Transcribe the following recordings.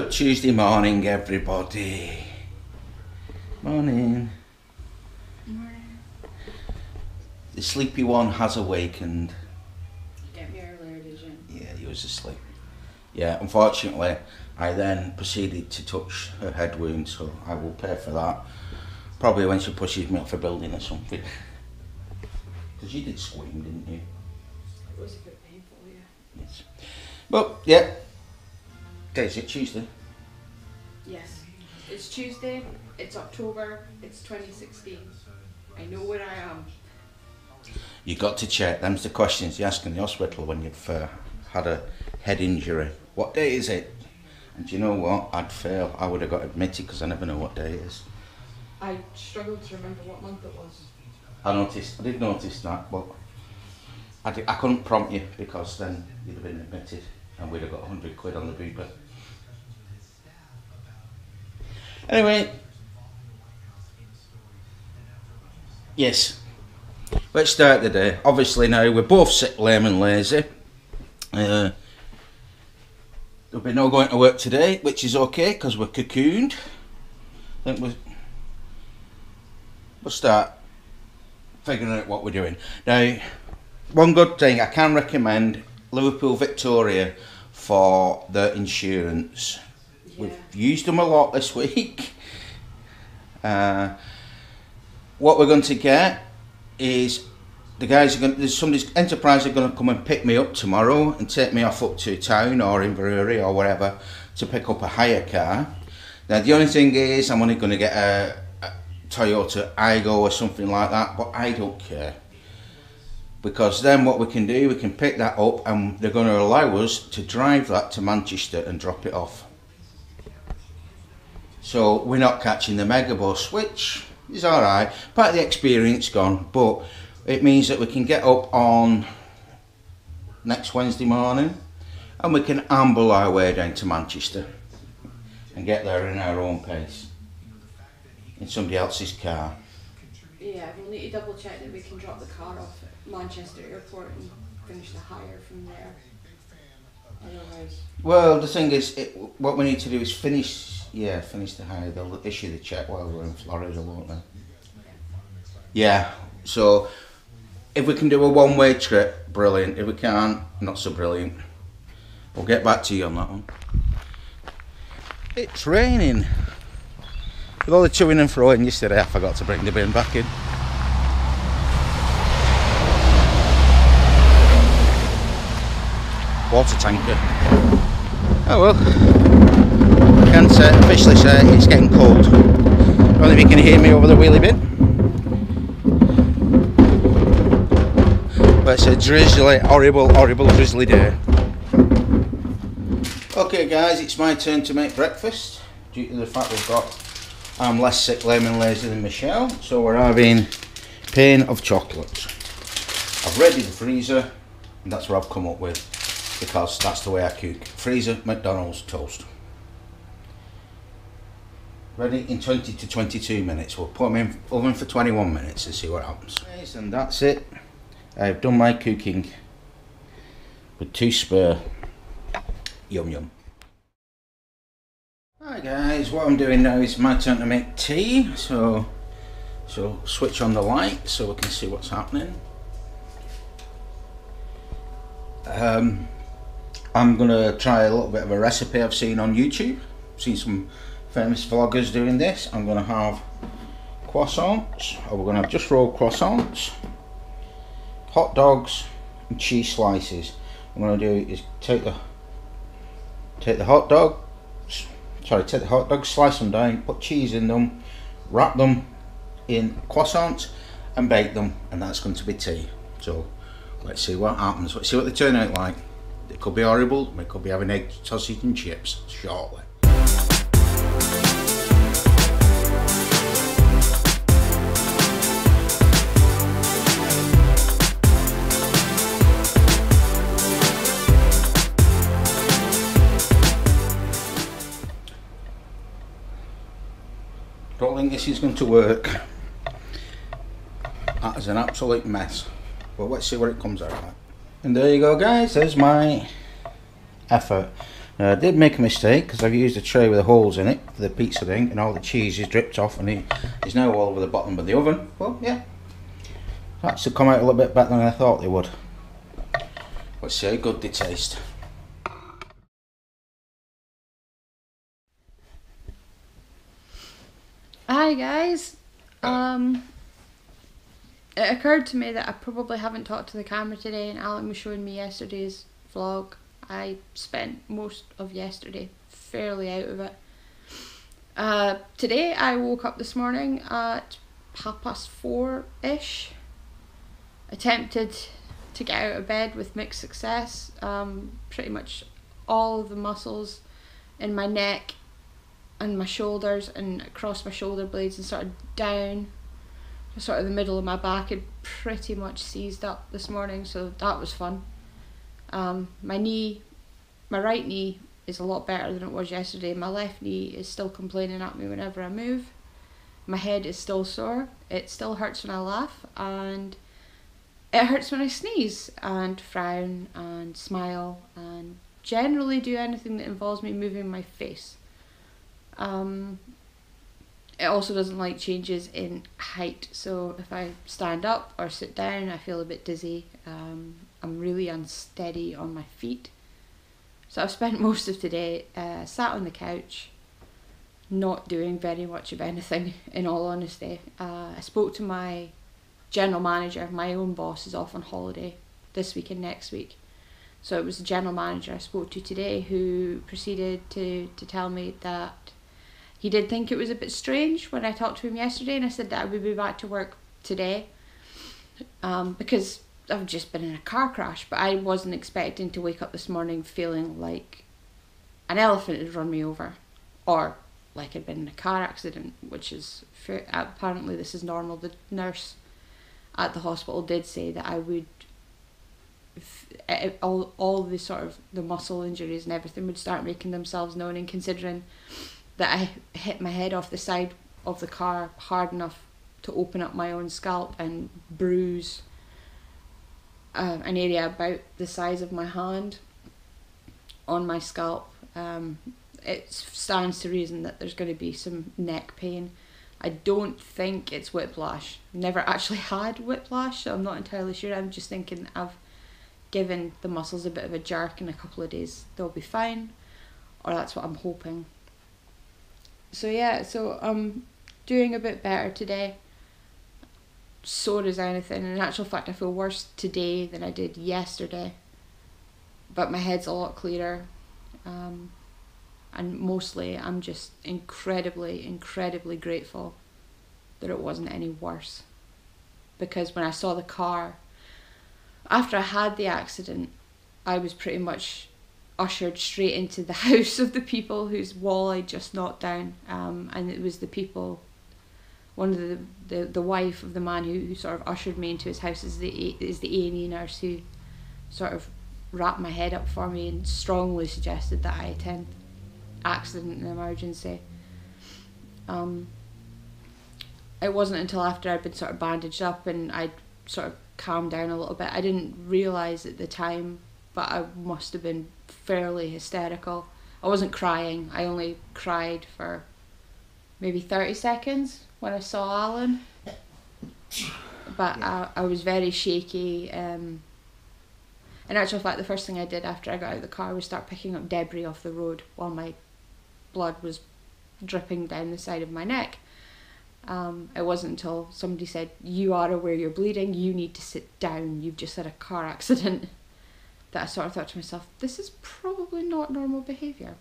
Good Tuesday morning, everybody. Morning. Morning. The sleepy one has awakened. You get me earlier, did you? Yeah, he was asleep. Yeah, unfortunately, I then proceeded to touch her head wound, so I will pay for that. Probably when she pushes me off a building or something. Because you did scream, didn't you? It was a bit painful, yeah. Yes. But, yeah. Is it Tuesday? Yes. It's Tuesday, it's October, it's 2016. I know where I am. You got to check. Them's the questions you ask in the hospital when you've had a head injury. What day is it? And do you know what? I'd fail. I would have got admitted because I never know what day it is. I struggled to remember what month it was. I did notice that, but I couldn't prompt you because then you'd have been admitted and we'd have got 100 quid on the booper. Anyway, yes, let's start the day. Obviously now we're both sick, lame and lazy. There'll be no going to work today, which is okay because we're cocooned. I think we'll start figuring out what we're doing. Now, one good thing, I can recommend Liverpool Victoria for the insurance. Yeah. We've used them a lot this week. What we're going to get is the guys are going. There's somebody's enterprise are going to come and pick me up tomorrow and take me off up to town or Inverurie or wherever to pick up a hire car. Now the only thing is I'm only going to get a Toyota Aygo or something like that, but I don't care. Because then what we can do, we can pick that up and they're going to allow us to drive that to Manchester and drop it off. So we're not catching the megabus, which is alright. Part of the experience gone, but it means that we can get up on next Wednesday morning and we can amble our way down to Manchester and get there in our own pace in somebody else's car. Yeah, we'll need to double check that we can drop the car off at Manchester Airport and finish the hire from there. Otherwise... Well, the thing is, what we need to do is finish the hire. They'll issue the check while we're in Florida, won't they? Yeah, so if we can do a one-way trip, brilliant. If we can't, not so brilliant. We'll get back to you on that one. It's raining. With all the to-ing and fro-ing yesterday, I forgot to bring the bin back in. Water tanker. Oh well. I can officially say it's getting cold. I don't know if you can hear me over the wheelie bin. But it's a drizzly, horrible drizzly day. Okay guys, it's my turn to make breakfast. Due to the fact I'm less sick, lame and lazy than Michelle, so we're having a pane of chocolate. I've readied the freezer, and that's what I've come up with, because that's the way I cook. Freezer, McDonald's, toast. Ready in 20 to 22 minutes. We'll put them in the oven for 21 minutes and see what happens. And that's it. I've done my cooking with 2 spare. Yum yum. Hi guys, what I'm doing now is my turn to make tea, so switch on the light so we can see what's happening. I'm going to try a little bit of a recipe I've seen on YouTube. I've seen some famous vloggers doing this. I'm going to have croissants, or we're going to have just rolled croissants, hot dogs and cheese slices. What I'm going to do is take the hot dogs, slice them down, put cheese in them, wrap them in croissants and bake them, and that's going to be tea. So let's see what happens. Let's see what they turn out like. It could be horrible, we could be having egg, sausage and chips shortly. Don't think this is going to work. That is an absolute mess. But let's see what it comes out like. And there you go guys, there's my effort. I did make a mistake because I've used a tray with the holes in it for the pizza thing, and all the cheese is dripped off, and it is now all over the bottom of the oven. Well, yeah, that's to come out a little bit better than I thought they would. Let's see how good they taste. Hi guys. It occurred to me that I probably haven't talked to the camera today, and Alan was showing me yesterday's vlog. I spent most of yesterday fairly out of it. Today I woke up this morning at 4:30ish. Attempted to get out of bed with mixed success. Pretty much all of the muscles in my neck and my shoulders and across my shoulder blades and sort of down sort of the middle of my back had pretty much seized up this morning, so that was fun. My right knee is a lot better than it was yesterday. My left knee is still complaining at me whenever I move. My head is still sore. It still hurts when I laugh, and it hurts when I sneeze and frown and smile and generally do anything that involves me moving my face. It also doesn't like changes in height, so if I stand up or sit down I feel a bit dizzy. I'm really unsteady on my feet. So I've spent most of today sat on the couch, not doing very much of anything, in all honesty. I spoke to my general manager. My own boss is off on holiday this week and next week. So it was the general manager I spoke to today who proceeded to tell me that he did think it was a bit strange when I talked to him yesterday, and I said that I would be back to work today because I've just been in a car crash, but I wasn't expecting to wake up this morning feeling like an elephant had run me over or like I'd been in a car accident, which is fair. Apparently this is normal. The nurse at the hospital did say that I would all the sort of the muscle injuries and everything would start making themselves known, and considering that I hit my head off the side of the car hard enough to open up my own scalp and bruise an area about the size of my hand on my scalp, it stands to reason that there's going to be some neck pain. I don't think it's whiplash. Never actually had whiplash, so I'm not entirely sure. I'm just thinking I've given the muscles a bit of a jerk. In a couple of days they'll be fine, or that's what I'm hoping. So yeah, so I'm doing a bit better today. Sore as anything. In actual fact, I feel worse today than I did yesterday, but my head's a lot clearer, and mostly I'm just incredibly grateful that it wasn't any worse, because when I saw the car after I had the accident, I was pretty much ushered straight into the house of the people whose wall I just knocked down, and it was the people, one of the wife of the man who sort of ushered me into his house is the A&E nurse who sort of wrapped my head up for me and strongly suggested that I attend accident and emergency. It wasn't until after I'd been sort of bandaged up and I'd sort of calmed down a little bit. I didn't realise at the time, but I must have been fairly hysterical. I wasn't crying. I only cried for maybe 30 seconds when I saw Alan. But I was very shaky. In actual fact, the first thing I did after I got out of the car was start picking up debris off the road while my blood was dripping down the side of my neck. It wasn't until somebody said, "You are aware you're bleeding, you need to sit down, you've just had a car accident," that I sort of thought to myself, this is probably not normal behaviour.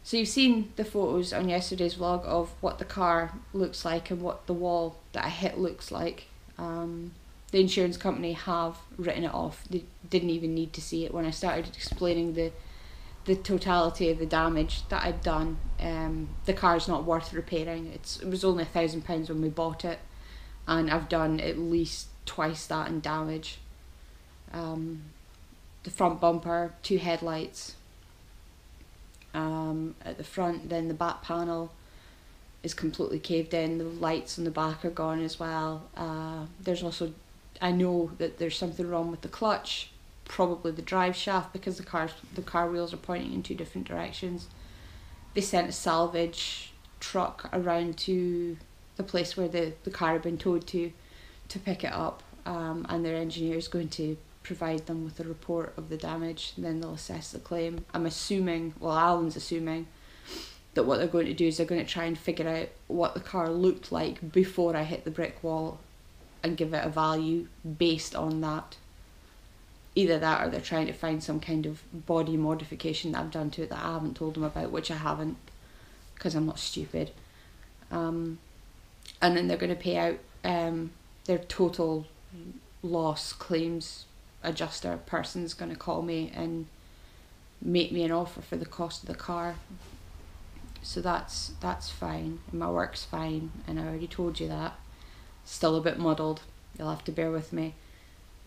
So you've seen the photos on yesterday's vlog of what the car looks like and what the wall that I hit looks like. The insurance company have written it off. They didn't even need to see it. When I started explaining the totality of the damage that I'd done, the car's not worth repairing. It was only £1,000 when we bought it, and I've done at least twice that in damage. The front bumper, 2 headlights at the front, then the back panel is completely caved in, the lights on the back are gone as well. There's also, I know that there's something wrong with the clutch. probably the drive shaft, because the car wheels are pointing in two different directions. They sent a salvage truck around to the place where the car had been towed to pick it up, and their engineer is going to provide them with a report of the damage, and then they'll assess the claim. I'm assuming, well, Alan's assuming, that what they're going to do is they're going to try and figure out what the car looked like before I hit the brick wall and give it a value based on that. Either that, or they're trying to find some kind of body modification that I've done to it that I haven't told them about, which I haven't, because I'm not stupid. And then they're going to pay out their total loss claims adjuster person's going to call me and make me an offer for the cost of the car. So that's fine, and my work's fine, and I already told you that. Still a bit muddled, you'll have to bear with me.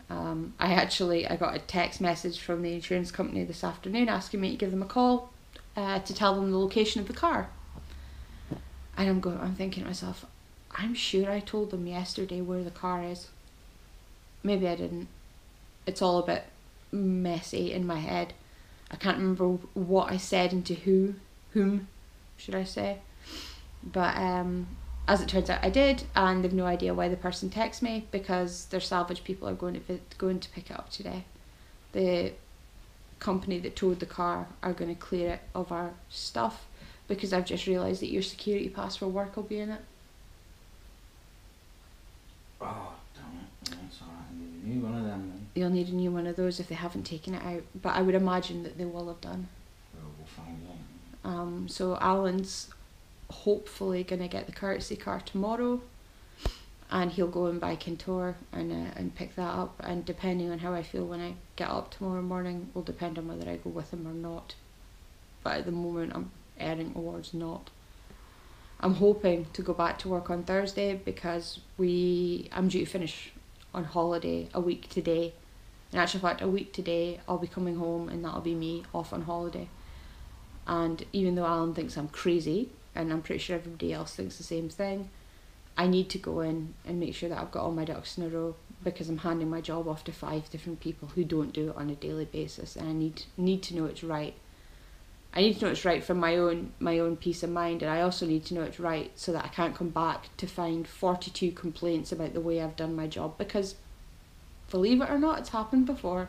I got a text message from the insurance company this afternoon asking me to give them a call to tell them the location of the car. And I'm thinking to myself, I'm sure I told them yesterday where the car is. Maybe I didn't. It's all a bit messy in my head. I can't remember what I said and to whom should I say. But as it turns out, I did, and they've no idea why the person texted me, because their salvage people are going to pick it up today. The company that towed the car are going to clear it of our stuff, because I've just realised that your security pass for work will be in it. Oh, damn it. That's alright. I need a new one of them then. You'll need a new one of those if they haven't taken it out, but I would imagine that they will have done. Well, we'll find out. So Alan's hopefully going to get the courtesy car tomorrow, and he'll go and buy Kintor and pick that up, and depending on how I feel when I get up tomorrow morning will depend on whether I go with him or not. But at the moment I'm erring towards not. I'm hoping to go back to work on Thursday, because I'm due to finish on holiday a week today. In actual fact, a week today I'll be coming home, and that'll be me off on holiday. And even though Alan thinks I'm crazy, and I'm pretty sure everybody else thinks the same thing, I need to go in and make sure that I've got all my ducks in a row, because I'm handing my job off to 5 different people who don't do it on a daily basis, and I need to know it's right. I need to know it's right for my own peace of mind, and I also need to know it's right so that I can't come back to find 42 complaints about the way I've done my job, because believe it or not, it's happened before.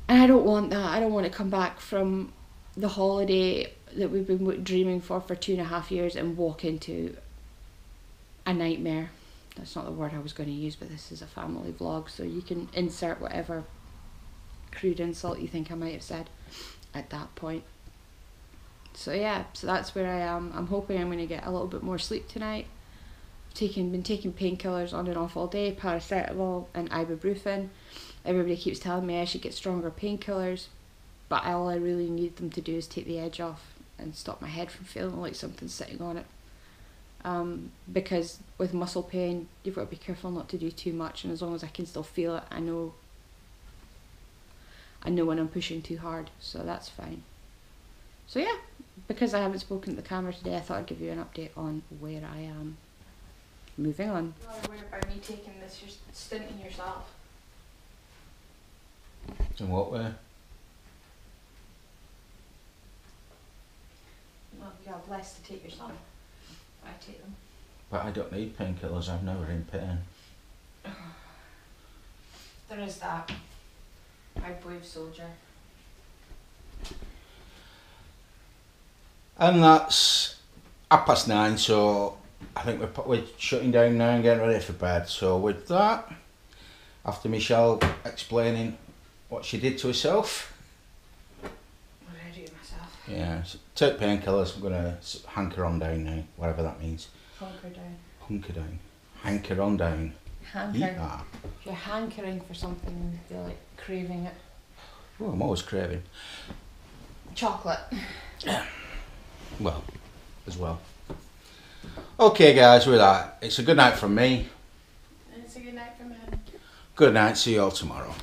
And I don't want that. I don't want to come back from the holiday that we've been dreaming for 2.5 years and walk into a nightmare. That's not the word I was going to use, but this is a family vlog, so you can insert whatever crude insult you think I might have said at that point. So yeah, so that's where I am. I'm hoping I'm going to get a little bit more sleep tonight. Been taking painkillers on and off all day, paracetamol and ibuprofen. Everybody keeps telling me I should get stronger painkillers, but all I really need them to do is take the edge off and stop my head from feeling like something's sitting on it. Because with muscle pain, you've got to be careful not to do too much, and as long as I can still feel it, I know when I'm pushing too hard, so that's fine. So yeah, because I haven't spoken to the camera today, I thought I'd give you an update on where I am. Moving on. You're not worried about me taking this, you're stinting yourself. In what way? Well, you have less to take yourself. I take them. But I don't need painkillers, I'm never in pain. There is that. My brave soldier. And that's 9:30, so I think we're shutting down now and getting ready for bed. So with that, after Chelle explaining what she did to herself. What did I do to myself? Yeah, so take painkillers, I'm going to hanker on down now, whatever that means. Hunker down. Hunker down. Hanker on down. Hanker. Yeah. If you're hankering for something, you're like craving it. Oh, I'm always craving. Chocolate. Yeah. Well, as well. Okay guys, with that, it's a good night from me. And it's a good night from him. Good night, see you all tomorrow.